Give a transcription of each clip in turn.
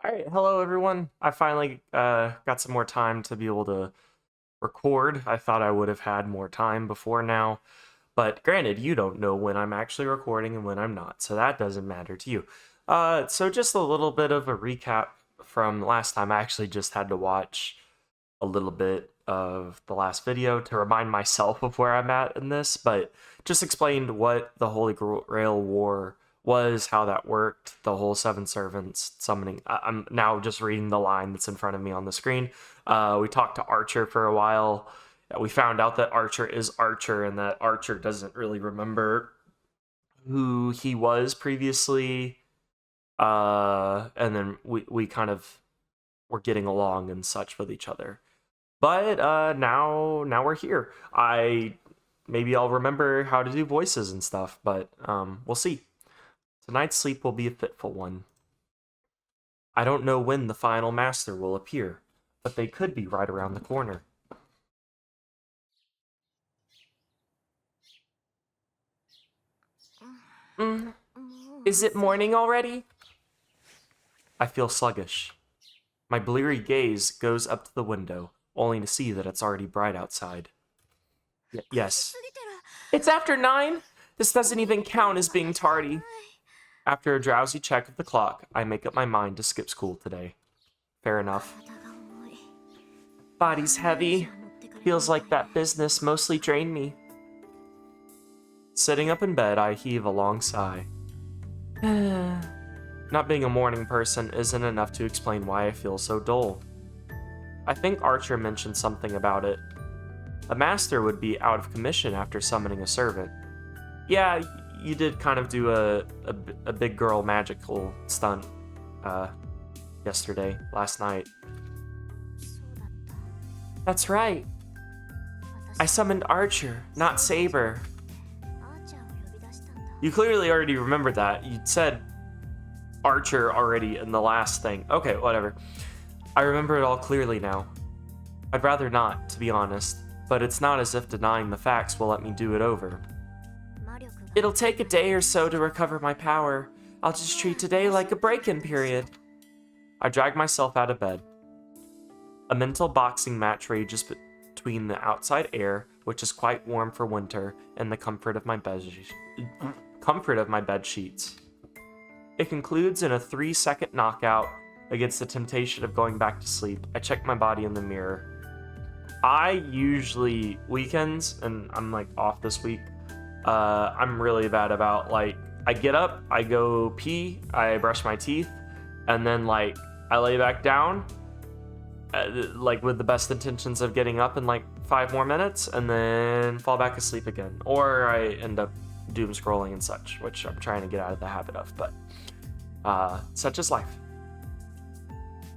Alright, hello everyone. I finally got some more time to be able to record. I thought I would have had more time before now, but granted, you don't know when I'm actually recording and when I'm not, so that doesn't matter to you. So just a little bit of a recap from last time. I actually just had to watch a little bit of the last video to remind myself of where I'm at in this, but just explained what the Holy Grail War was, how that worked, the whole Seven Servants summoning. I'm now just reading the line that's in front of me on the screen. We talked to Archer for a while. We found out that Archer is Archer and that Archer doesn't really remember who he was previously. And then we kind of were getting along and such with each other. But now we're here. Maybe I'll remember how to do voices and stuff, but we'll see. Tonight's sleep will be a fitful one. I don't know when the final master will appear, but they could be right around the corner. Is it morning already? I feel sluggish. My bleary gaze goes up to the window, only to see that it's already bright outside. Yes. It's after 9? This doesn't even count as being tardy. After a drowsy check of the clock, I make up my mind to skip school today. Fair enough. Body's heavy. Feels like that business mostly drained me. Sitting up in bed, I heave a long sigh. Not being a morning person isn't enough to explain why I feel so dull. I think Archer mentioned something about it. A master would be out of commission after summoning a servant. Yeah, you did kind of do a big girl magical stunt last night. That's right. I summoned Archer, not Saber. You clearly already remembered that. You said Archer already in the last thing. Okay, whatever. I remember it all clearly now. I'd rather not, to be honest, but it's not as if denying the facts will let me do it over. It'll take a day or so to recover my power. I'll just treat today like a break-in period. I drag myself out of bed. A mental boxing match rages between the outside air, which is quite warm for winter, and the comfort of my bed sheets. It concludes in a 3-second knockout against the temptation of going back to sleep. I check my body in the mirror. I usually, weekends, and I'm like off this week, I'm really bad about, like, I get up, I go pee, I brush my teeth, and then, like, I lay back down, like, with the best intentions of getting up in, like, 5 more minutes, and then fall back asleep again. Or I end up doom scrolling and such, which I'm trying to get out of the habit of, but, such is life.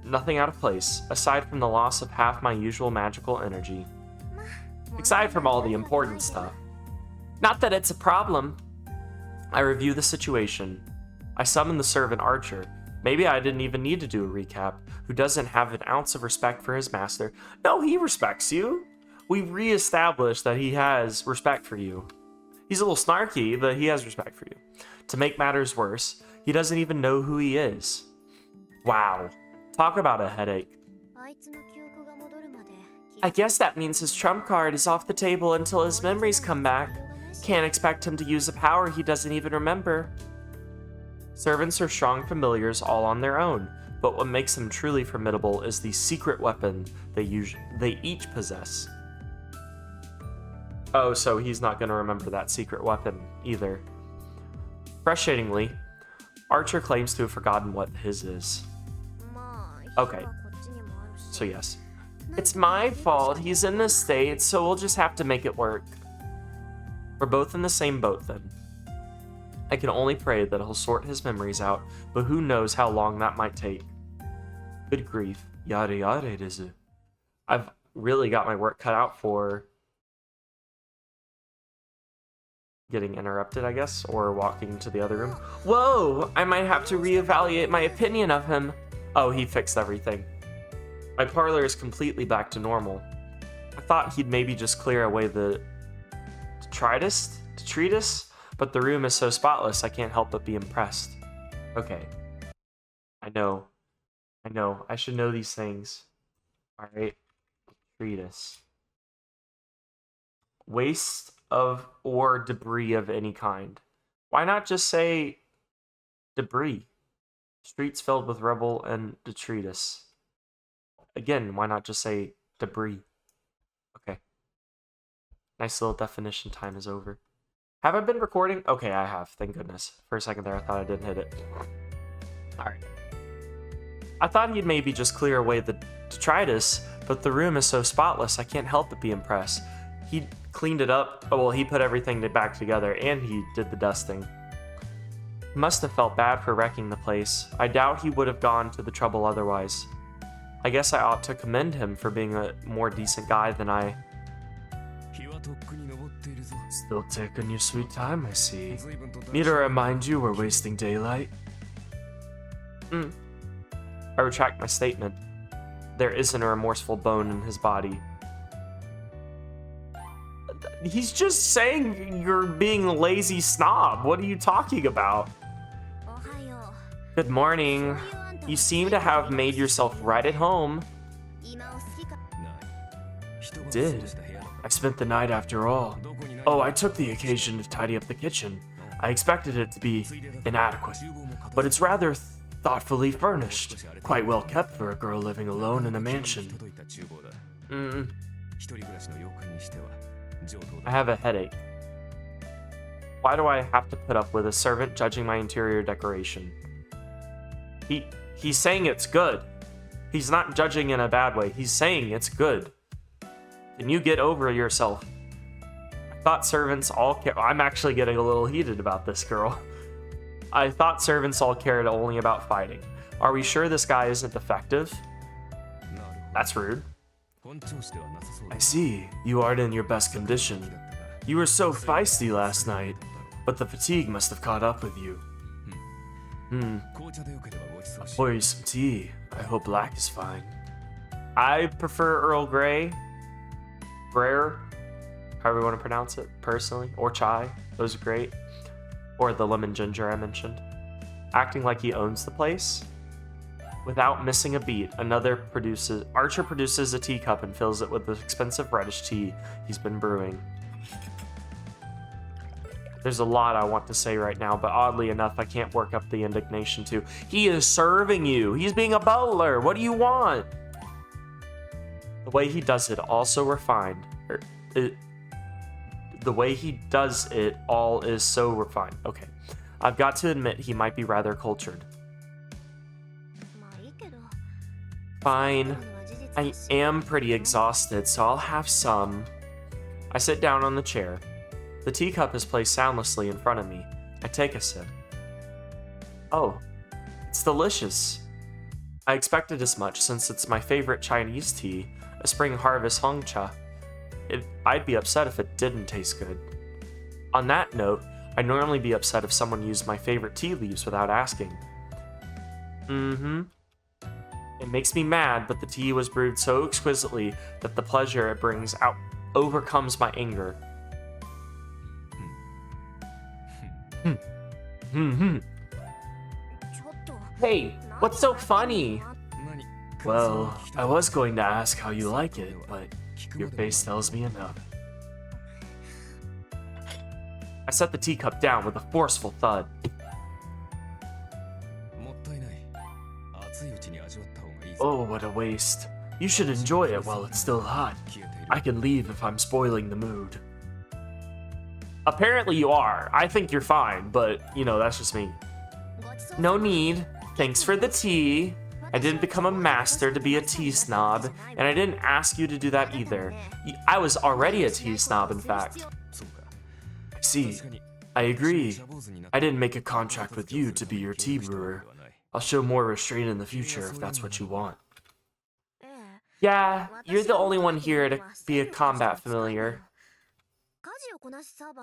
Nothing out of place, aside from the loss of half my usual magical energy. Aside from all the important stuff. Not that it's a problem. I review the situation. I summon the servant Archer. Maybe I didn't even need to do a recap. Who doesn't have an ounce of respect for his master? No, he respects you. We re-established that he has respect for you. He's a little snarky, but he has respect for you. To make matters worse, he doesn't even know who he is. Wow. Talk about a headache. I guess that means his trump card is off the table until his memories come back. Can't expect him to use a power he doesn't even remember. Servants are strong familiars all on their own, but what makes them truly formidable is the secret weapon they each possess. Oh, so he's not going to remember that secret weapon either. Frustratingly, Archer claims to have forgotten what his is. Okay, so yes. It's my fault, he's in this state, so we'll just have to make it work. We're both in the same boat then. I can only pray that he'll sort his memories out, but who knows how long that might take. Good grief, yada yada desu. I've really got my work cut out for getting interrupted, I guess, or walking to the other room. Whoa, I might have to reevaluate my opinion of him. Oh, he fixed everything. My parlor is completely back to normal. I thought he'd maybe just clear away the detritus, but the room is so spotless I can't help but be impressed. Okay. I know I know. I should know these things. Alright. Treatise. Waste of or debris of any kind. Why not just say debris? Streets filled with rubble and detritus. Again, why not just say debris? Okay. Nice little definition time is over. Have I been recording? Okay, I have. Thank goodness. For a second there, I thought I didn't hit it. Alright. I thought he'd maybe just clear away the detritus, but the room is so spotless, I can't help but be impressed. He cleaned it up. Oh, well, he put everything back together, and he did the dusting. He must have felt bad for wrecking the place. I doubt he would have gone to the trouble otherwise. I guess I ought to commend him for being a more decent guy than I. Still taking your sweet time, I see. Need to remind you we're wasting daylight? I retract my statement. There isn't a remorseful bone in his body. He's just saying you're being a lazy snob. What are you talking about? Good morning. You seem to have made yourself right at home. Did. I spent the night after all. Oh, I took the occasion to tidy up the kitchen. I expected it to be inadequate, but it's rather thoughtfully furnished. Quite well kept for a girl living alone in a mansion. I have a headache. Why do I have to put up with a servant judging my interior decoration? He's saying it's good. He's not judging in a bad way. He's saying it's good. Can you get over yourself? I thought servants all care. I'm actually getting a little heated about this girl. I thought servants all cared only about fighting. Are we sure this guy isn't defective? That's rude. I see. You aren't in your best condition. You were so feisty last night, but the fatigue must have caught up with you. I'll pour you some tea. I hope black is fine. I prefer Earl Grey. Rare, however you want to pronounce it, personally. Or chai. Those are great. Or the lemon ginger I mentioned. Acting like he owns the place. Without missing a beat, Archer produces a teacup and fills it with the expensive reddish tea he's been brewing. There's a lot I want to say right now, but oddly enough, I can't work up the indignation to. He is serving you. He's being a butler. What do you want? The way he does it, also refined. The way he does it all is so refined. Okay. I've got to admit he might be rather cultured. Fine. I am pretty exhausted, so I'll have some. I sit down on the chair. The teacup is placed soundlessly in front of me. I take a sip. Oh, it's delicious. I expected as much since it's my favorite Chinese tea, a spring harvest Hongcha. I'd be upset if it didn't taste good. On that note, I'd normally be upset if someone used my favorite tea leaves without asking. It makes me mad, but the tea was brewed so exquisitely that the pleasure it brings out overcomes my anger. Hey, what's so funny? Well, I was going to ask how you like it, but your face tells me enough. I set the teacup down with a forceful thud. Oh, what a waste. You should enjoy it while it's still hot. I can leave if I'm spoiling the mood. Apparently you are. I think you're fine, but, that's just me. No need. Thanks for the tea. I didn't become a master to be a tea snob, and I didn't ask you to do that either. I was already a tea snob, in fact. I see. I agree. I didn't make a contract with you to be your tea brewer. I'll show more restraint in the future if that's what you want. Yeah, you're the only one here to be a combat familiar.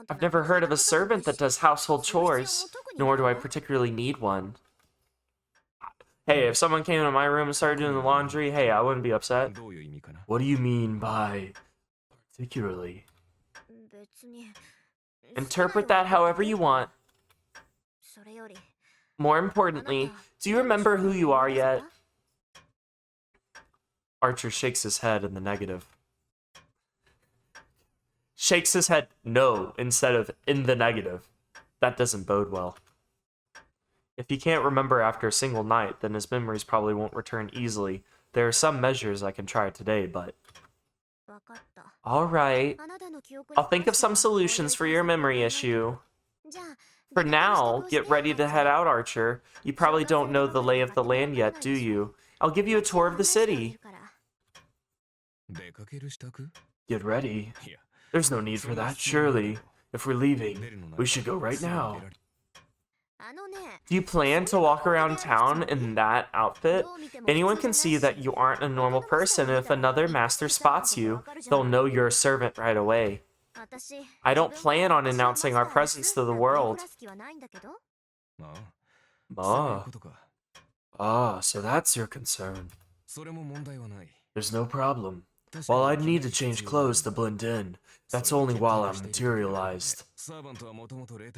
I've never heard of a servant that does household chores, nor do I particularly need one. Hey, if someone came into my room and started doing the laundry, hey, I wouldn't be upset. What do you mean by particularly? Interpret that however you want. More importantly, do you remember who you are yet? Archer shakes his head in the negative. Shakes his head no instead of in the negative. That doesn't bode well. If he can't remember after a single night, then his memories probably won't return easily. There are some measures I can try today, but... Alright. I'll think of some solutions for your memory issue. For now, get ready to head out, Archer. You probably don't know the lay of the land yet, do you? I'll give you a tour of the city. Get ready. There's no need for that, surely. If we're leaving, we should go right now. Do you plan to walk around town in that outfit? Anyone can see that you aren't a normal person. If another master spots you, they'll know you're a servant right away. I don't plan on announcing our presence to the world. So that's your concern. There's no problem. While I'd need to change clothes to blend in, that's only while I'm materialized.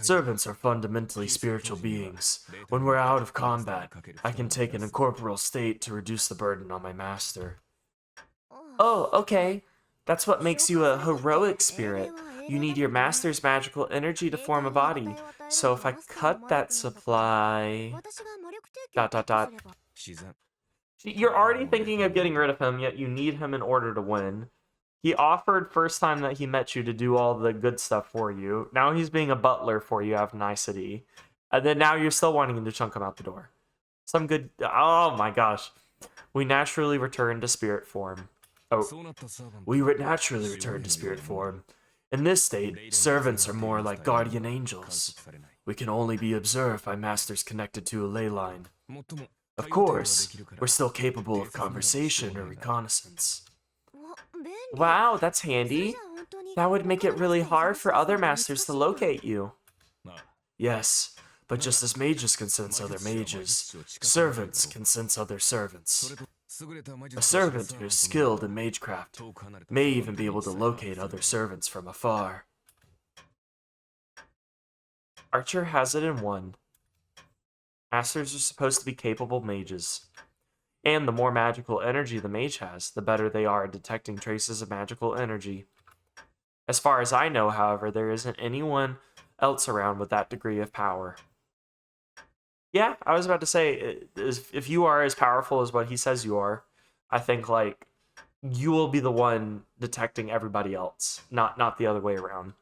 Servants are fundamentally spiritual beings. When we're out of combat, I can take an incorporeal state to reduce the burden on my master. Oh, okay. That's what makes you a heroic spirit. You need your master's magical energy to form a body. So if I cut that supply... ... You're already thinking of getting rid of him, yet you need him in order to win. He offered first time that he met you to do all the good stuff for you. Now he's being a butler for you out of nicety. And then now you're still wanting him to chunk him out the door. Some good... Oh my gosh. We naturally return to spirit form. We naturally return to spirit form. In this state, servants are more like guardian angels. We can only be observed by masters connected to a ley line. Of course, we're still capable of conversation or reconnaissance. Wow, that's handy. That would make it really hard for other masters to locate you. Yes, but just as mages can sense other mages, servants can sense other servants. A servant who is skilled in magecraft may even be able to locate other servants from afar. Archer has it in one. Masters are supposed to be capable mages. And the more magical energy the mage has, the better they are at detecting traces of magical energy. As far as I know, however, there isn't anyone else around with that degree of power. Yeah, I was about to say, if you are as powerful as what he says you are, I think, like, you will be the one detecting everybody else, not the other way around.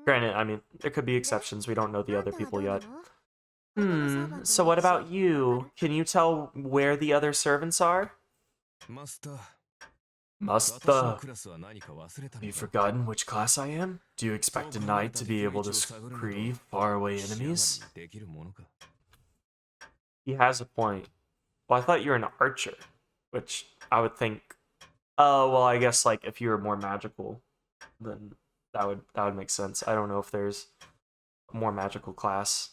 Granted, I mean, there could be exceptions. We don't know the other people yet. So what about you? Can you tell where the other servants are? Master. Have you forgotten which class I am? Do you expect a knight to be able to scree faraway enemies? He has a point. Well, I thought you were an archer, which I would think... Oh, well, I guess, like, if you were more magical, then that would make sense. I don't know if there's a more magical class.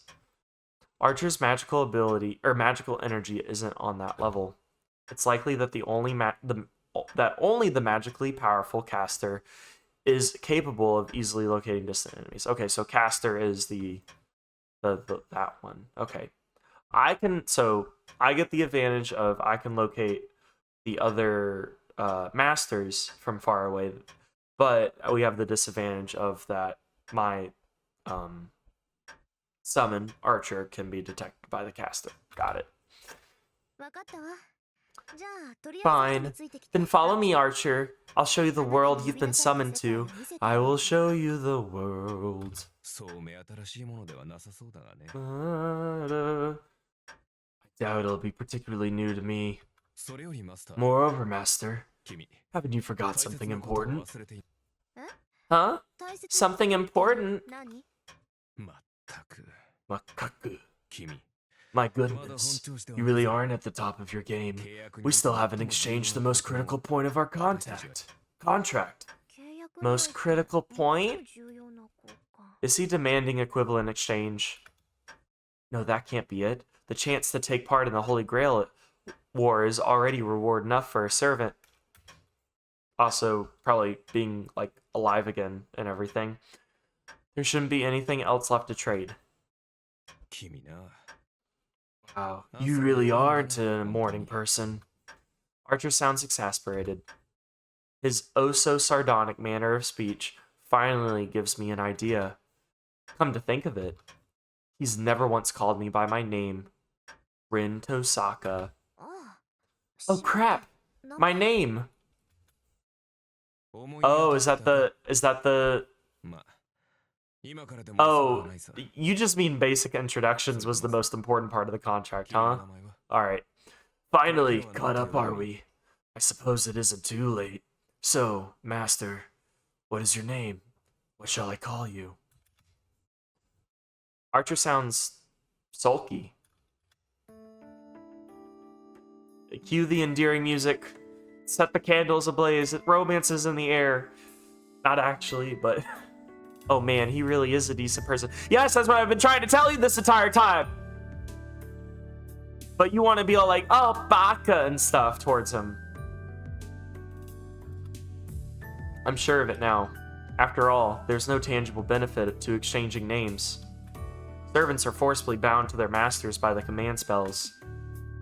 Archer's magical ability or magical energy isn't on that level. It's likely that only the magically powerful caster is capable of easily locating distant enemies. Okay, so caster is that one. Okay, I get the advantage of I can locate the other masters from far away, but we have the disadvantage of that my summon Archer can be detected by the caster. Got it. Fine. Then follow me, Archer. I'll show you the world you've been summoned to. I will show you the world. I doubt it'll be particularly new to me. Moreover, Master, haven't you forgot something important? Huh? Something important? Makaku. My goodness, you really aren't at the top of your game. We still haven't exchanged the most critical point of our contract. Most critical point? Is he demanding equivalent exchange? No, that can't be it. The chance to take part in the Holy Grail War is already reward enough for a servant. Also, probably being, like, alive again and everything. There shouldn't be anything else left to trade. Wow, you really aren't a morning person. Archer sounds exasperated. His oh-so-sardonic manner of speech finally gives me an idea. Come to think of it, he's never once called me by my name. Rin Tohsaka. Oh crap! My name! Oh, is that the... Oh, you just mean basic introductions was the most important part of the contract, huh? Alright. Finally, caught up are we? I suppose it isn't too late. So, Master, what is your name? What shall I call you? Archer sounds sulky. Cue the endearing music. Set the candles ablaze. Romance is in the air. Not actually, but... Oh man, he really is a decent person. Yes, that's what I've been trying to tell you this entire time! But you want to be all like, oh, baka and stuff towards him. I'm sure of it now. After all, there's no tangible benefit to exchanging names. Servants are forcibly bound to their masters by the command spells.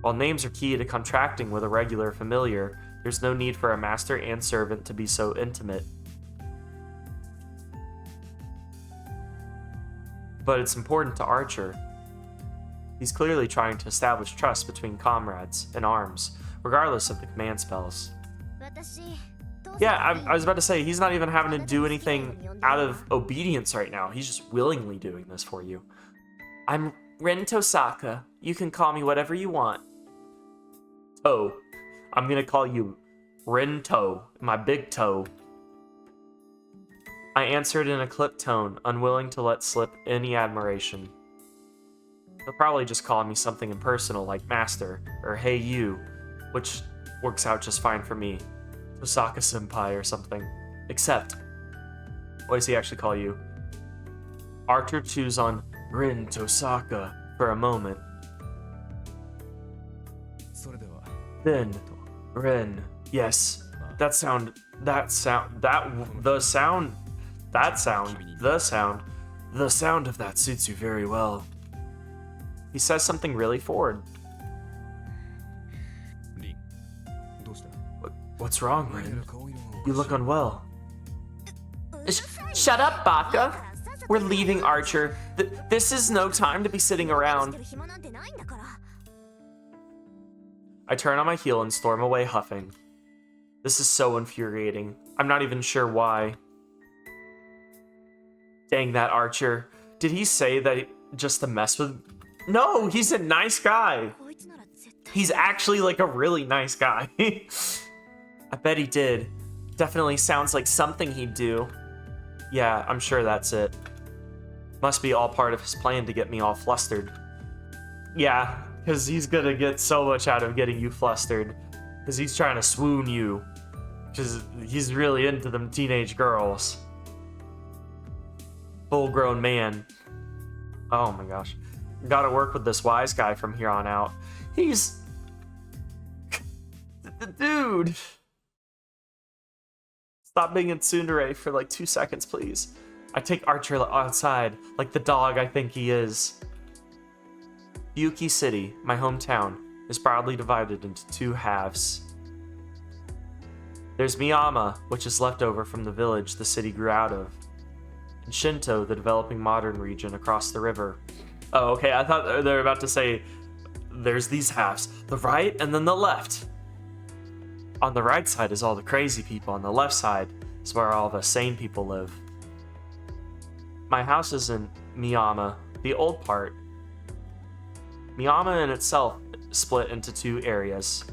While names are key to contracting with a regular familiar, there's no need for a master and servant to be so intimate. But it's important to Archer. He's clearly trying to establish trust between comrades in arms, regardless of the command spells. Yeah, I was about to say, he's not even having to do anything out of obedience right now. He's just willingly doing this for you. I'm Rin Tohsaka. You can call me whatever you want. Toe. I'm gonna call you Rin Toe, my big toe. I answered in a clipped tone, unwilling to let slip any admiration. He'll probably just call me something impersonal like Master, or Hey You, which works out just fine for me. Tohsaka-senpai or something. Except, what does he actually call you? Archer chews on Rin Tohsaka for a moment. Then, Rin. Yes, the sound of that suits you very well. He says something really forward. What's wrong, Rin? You look unwell. Shut up, Baka! We're leaving, Archer. This is no time to be sitting around. I turn on my heel and storm away huffing. This is so infuriating. I'm not even sure why. Dang that Archer. Did he say that just to mess with... No, he's a nice guy. He's actually like a really nice guy. I bet he did. Definitely sounds like something he'd do. Yeah, I'm sure that's it. Must be all part of his plan to get me all flustered. Yeah, because he's gonna get so much out of getting you flustered. Because he's trying to swoon you. Because he's really into them teenage girls. Full-grown man. Oh my gosh. Gotta work with this wise guy from here on out. He's... Dude! Stop being in tsundere for like 2 seconds, please. I take Archer outside, like the dog I think he is. Fuyuki City, my hometown, is broadly divided into 2 halves. There's Miyama, which is left over from the village the city grew out of. And Shinto, the developing modern region across the river. Oh, okay, I thought they were about to say there's these halves, the right and then the left. On the right side is all the crazy people, on the left side is where all the sane people live. My house is in Miyama, the old part. Miyama in itself is split into 2 areas.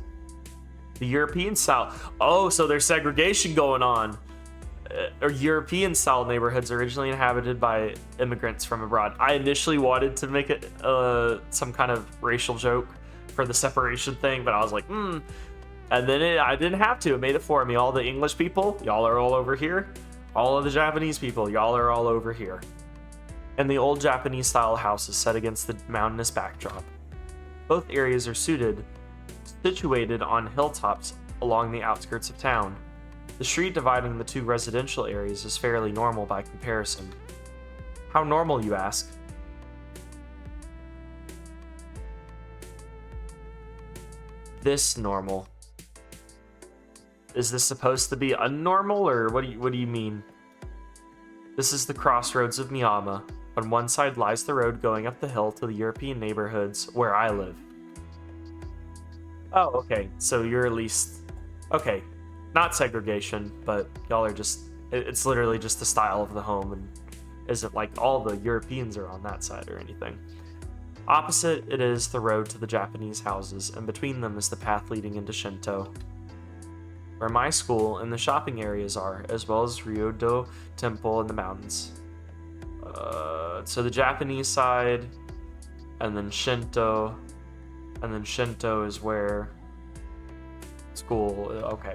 The European style. Oh, so there's segregation going on. European style neighborhoods originally inhabited by immigrants from abroad. I initially wanted to make it some kind of racial joke for the separation thing, but I was like, And then I didn't have to. It made it for me. All the English people, y'all are all over here. All of the Japanese people, y'all are all over here. And the old Japanese style houses set against the mountainous backdrop. Both areas are situated on hilltops along the outskirts of town. The street dividing the 2 residential areas is fairly normal by comparison. How normal, you ask? This normal. Is this supposed to be unnormal, or what do you mean? This is the crossroads of Miyama. On one side lies the road going up the hill to the European neighborhoods where I live. Oh, okay. So you're at least... Okay. Not segregation, but y'all are just... It's literally just the style of the home, and isn't like all the Europeans are on that side or anything. Opposite it is the road to the Japanese houses, and between them is the path leading into Shinto, where my school and the shopping areas are, as well as Ryodo Temple in the mountains. So the Japanese side, and then Shinto is where school, okay.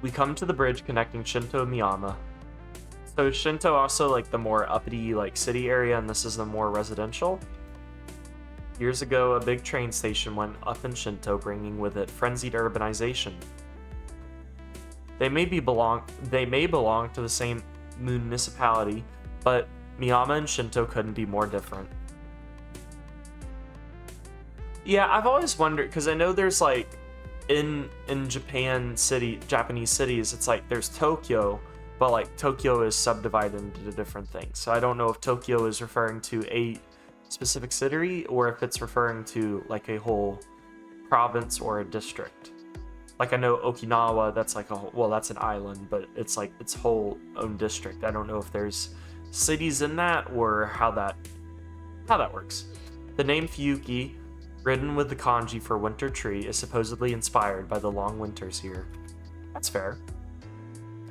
We come to the bridge connecting Shinto and Miyama. So is Shinto also like the more uppity like city area, and this is the more residential? Years ago, a big train station went up in Shinto, bringing with it frenzied urbanization. They may belong to the same municipality, but Miyama and Shinto couldn't be more different. Yeah, I've always wondered, because I know there's like in Japanese cities, it's like there's Tokyo, but like Tokyo is subdivided into different things. So I don't know if Tokyo is referring to a specific city or if it's referring to like a whole province or a district. Like I know Okinawa, that's like that's an island, but it's like its whole own district. I don't know if there's cities in that or how that works. The name Fuyuki, written with the kanji for winter tree, is supposedly inspired by the long winters here. That's fair.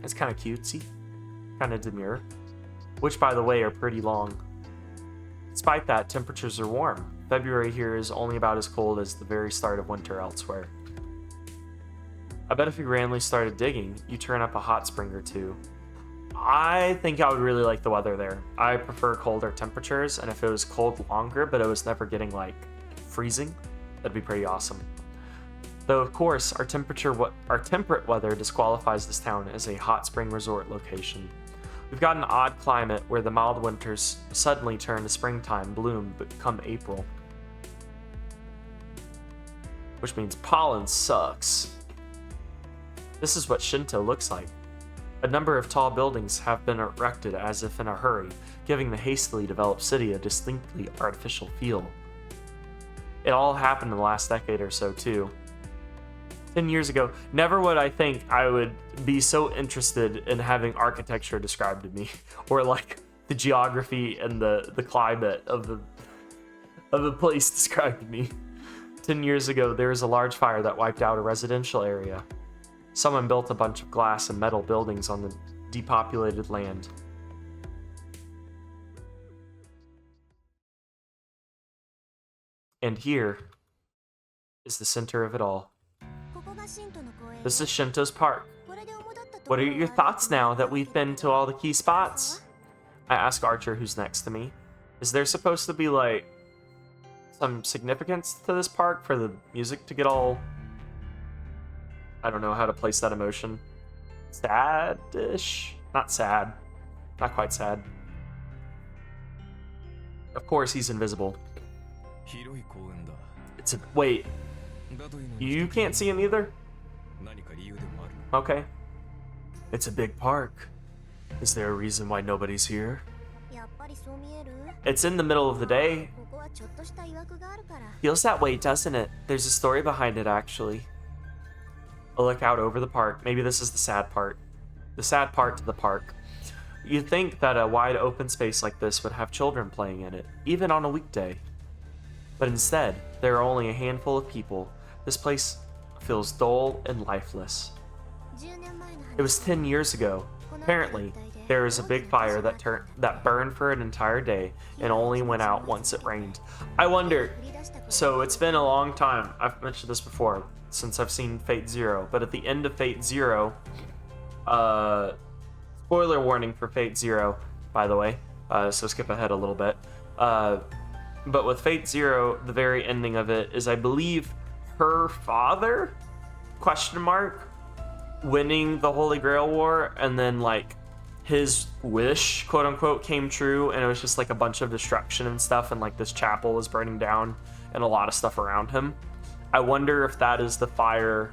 It's kind of cutesy, kind of demure, which by the way are pretty long. Despite that, temperatures are warm. February here is only about as cold as the very start of winter elsewhere. I bet if you randomly started digging, you turn up a hot spring or two. I think I would really like the weather there. I prefer colder temperatures, and if it was cold longer, but it was never getting like freezing, that'd be pretty awesome. Though of course, our temperate weather disqualifies this town as a hot spring resort location. We've got an odd climate where the mild winters suddenly turn to springtime bloom come April. Which means pollen sucks. This is what Shinto looks like. A number of tall buildings have been erected as if in a hurry, giving the hastily developed city a distinctly artificial feel. It all happened in the last decade or so, too. 10 years ago, never would I think I would be so interested in having architecture described to me, or like the geography and the climate of the place described to me. 10 years ago, there was a large fire that wiped out a residential area. Someone built a bunch of glass and metal buildings on the depopulated land. And here is the center of it all. This is Shinto's park. What are your thoughts now that we've been to all the key spots? I ask Archer, who's next to me. Is there supposed to be like some significance to this park for the music to get all... I don't know how to place that emotion. Sad-ish? Not sad. Not quite sad. Of course he's invisible. Wait. You can't see him either? Okay. It's a big park. Is there a reason why nobody's here? It's in the middle of the day. Feels that way, doesn't it? There's a story behind it, actually. A look out over the park. Maybe this is the sad part. The sad part to the park. You'd think that a wide open space like this would have children playing in it, even on a weekday. But instead, there are only a handful of people. This place feels dull and lifeless. It was 10 years ago. Apparently, there was a big fire that burned for an entire day and only went out once it rained. I wonder, so it's been a long time, I've mentioned this before, since I've seen Fate Zero, but at the end of Fate Zero, spoiler warning for Fate Zero, by the way, so skip ahead a little bit, but with Fate Zero, the very ending of it is, I believe, her father, question mark, winning the Holy Grail War, and then like his wish, quote unquote, came true, and it was just like a bunch of destruction and stuff, and like this chapel was burning down, and a lot of stuff around him. I wonder if that is the fire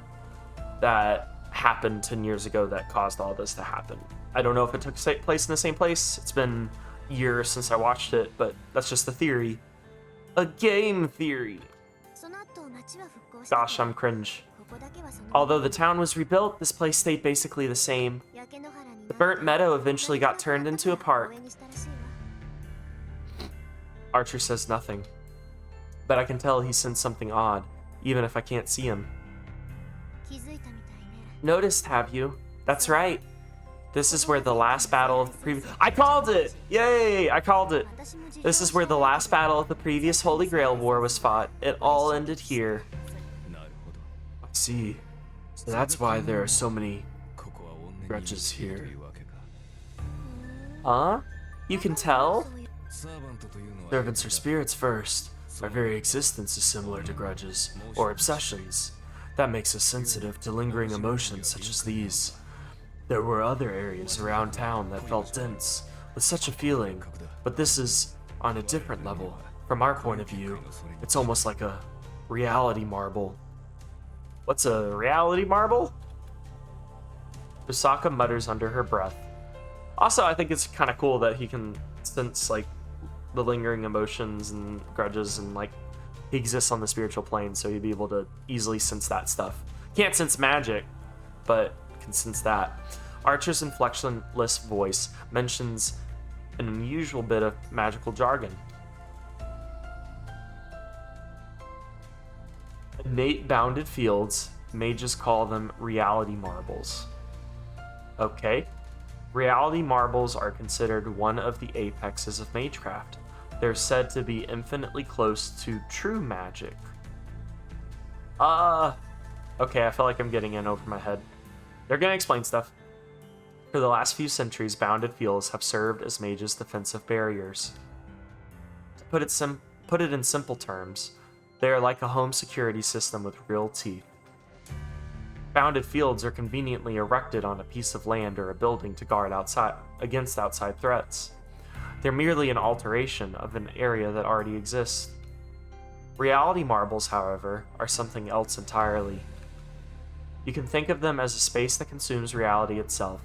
that happened 10 years ago that caused all this to happen. I don't know if it took place in the same place. It's been years since I watched it, but that's just a theory. A game theory. Gosh, I'm cringe. Although the town was rebuilt, this place stayed basically the same. The burnt meadow eventually got turned into a park. Archer says nothing, but I can tell he sensed something odd, even if I can't see him. Noticed, have you? That's right. This is where the last battle of the previous... I called it! Yay! I called it! This is where the last battle of the previous Holy Grail War was fought. It all ended here. I see. So that's why there are so many grudges here. Huh? You can tell? Servants are spirits first. Our very existence is similar to grudges, or obsessions. That makes us sensitive to lingering emotions such as these. There were other areas around town that felt dense, with such a feeling, but this is on a different level. From our point of view, it's almost like a reality marble. What's a reality marble? Tohsaka mutters under her breath. Also, I think it's kind of cool that he can sense, like, the lingering emotions and grudges, and, like, he exists on the spiritual plane, so he'd be able to easily sense that stuff. Can't sense magic, but can sense that. Archer's inflectionless voice mentions an unusual bit of magical jargon. Innate bounded fields, mages call them reality marbles. Okay. Reality marbles are considered one of the apexes of magecraft. They're said to be infinitely close to true magic. Okay, I feel like I'm getting in over my head. They're gonna explain stuff. For the last few centuries, bounded fields have served as mages' defensive barriers. To put it in simple terms, they are like a home security system with real teeth. Bounded fields are conveniently erected on a piece of land or a building to guard against outside threats. They're merely an alteration of an area that already exists. Reality marbles, however, are something else entirely. You can think of them as a space that consumes reality itself.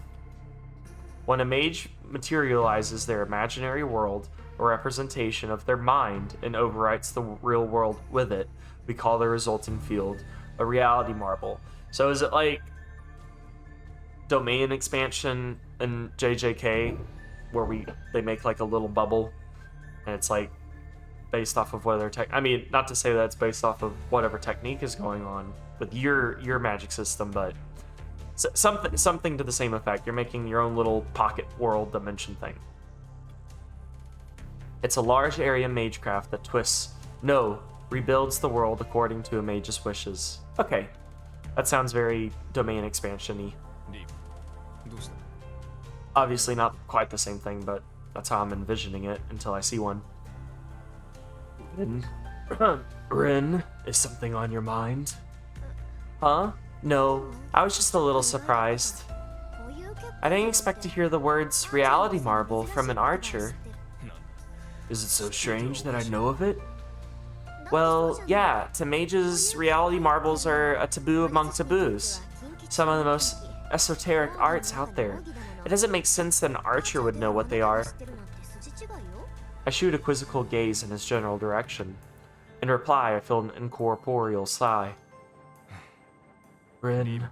When a mage materializes their imaginary world, a representation of their mind, and overwrites the real world with it, we call the resulting field a reality marble. So is it like domain expansion in JJK, where they make like a little bubble, and it's like based off of whatever I mean, not to say that it's based off of whatever technique is going on with your magic system, but something to the same effect. You're making your own little pocket world dimension thing. It's a large area magecraft that rebuilds the world according to a mage's wishes. Okay, that sounds very domain expansion-y. Obviously not quite the same thing, but that's how I'm envisioning it until I see one. Rin, is something on your mind? Huh? No, I was just a little surprised. I didn't expect to hear the words reality marble from an archer. Is it so strange that I know of it? Well, yeah, to mages, reality marbles are a taboo among taboos. Some of the most esoteric arts out there. It doesn't make sense that an archer would know what they are. I shoot a quizzical gaze in his general direction. In reply, I feel an incorporeal sigh. Rin,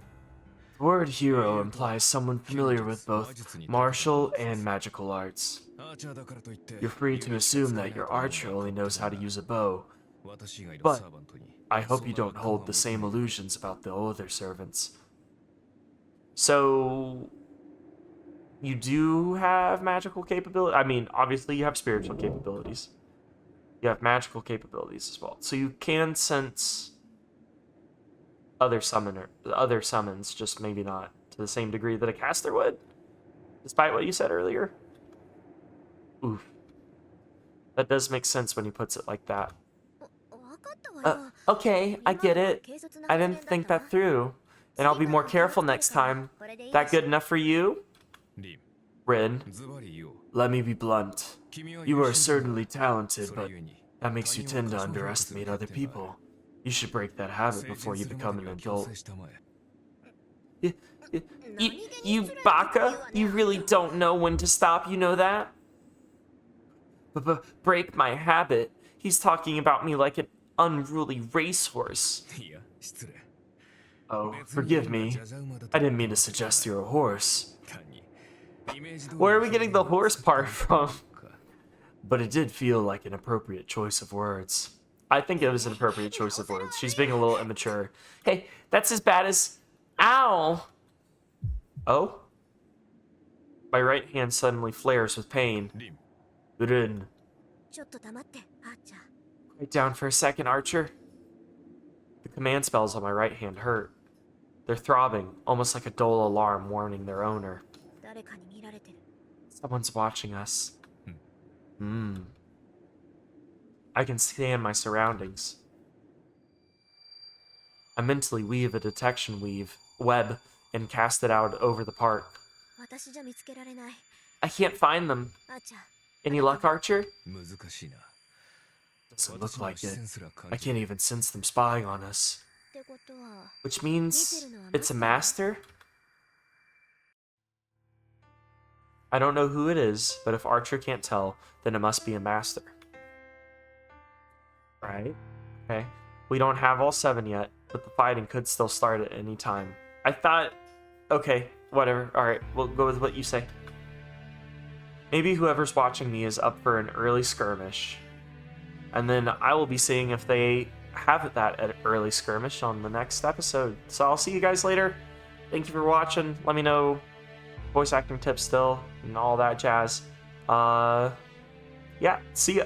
the word hero implies someone familiar with both martial and magical arts. You're free to assume that your archer only knows how to use a bow, but I hope you don't hold the same illusions about the other servants. So, you do have magical capability? I mean, obviously you have spiritual capabilities. You have magical capabilities as well. So you can sense other summons, just maybe not to the same degree that a caster would, despite what you said earlier. Oof. That does make sense when he puts it like that. Okay, I get it. I didn't think that through, and I'll be more careful next time. That good enough for you? Rin, let me be blunt. You are certainly talented, but That makes you tend to underestimate other people. You should break that habit before you become an adult. You, you baka? You really don't know when to stop, you know that? Break my habit? He's talking about me like an unruly racehorse. Oh, forgive me. I didn't mean to suggest you're a horse. Where are we getting the horse part from? But it did feel like an appropriate choice of words. I think it was an appropriate choice of words. She's being a little immature. Hey, that's as bad as... Ow! Oh? My right hand suddenly flares with pain. Rin. Quiet down for a second, Archer. The command spells on my right hand hurt. They're throbbing, almost like a dull alarm warning their owner. Someone's watching us. I can scan my surroundings. I mentally weave a detection web and cast it out over the park. I can't find them. Any luck, Archer? Doesn't look like it. I can't even sense them spying on us. Which means it's a master? I don't know who it is, but if Archer can't tell, then it must be a master. Right? Okay. We don't have all 7 yet, but the fighting could still start at any time. I thought... Okay, whatever. Alright, we'll go with what you say. Maybe whoever's watching me is up for an early skirmish. And then I will be seeing if they have that at early skirmish on the next episode. So I'll see you guys later. Thank you for watching. Let me know voice acting tips still and all that jazz. Yeah, see ya.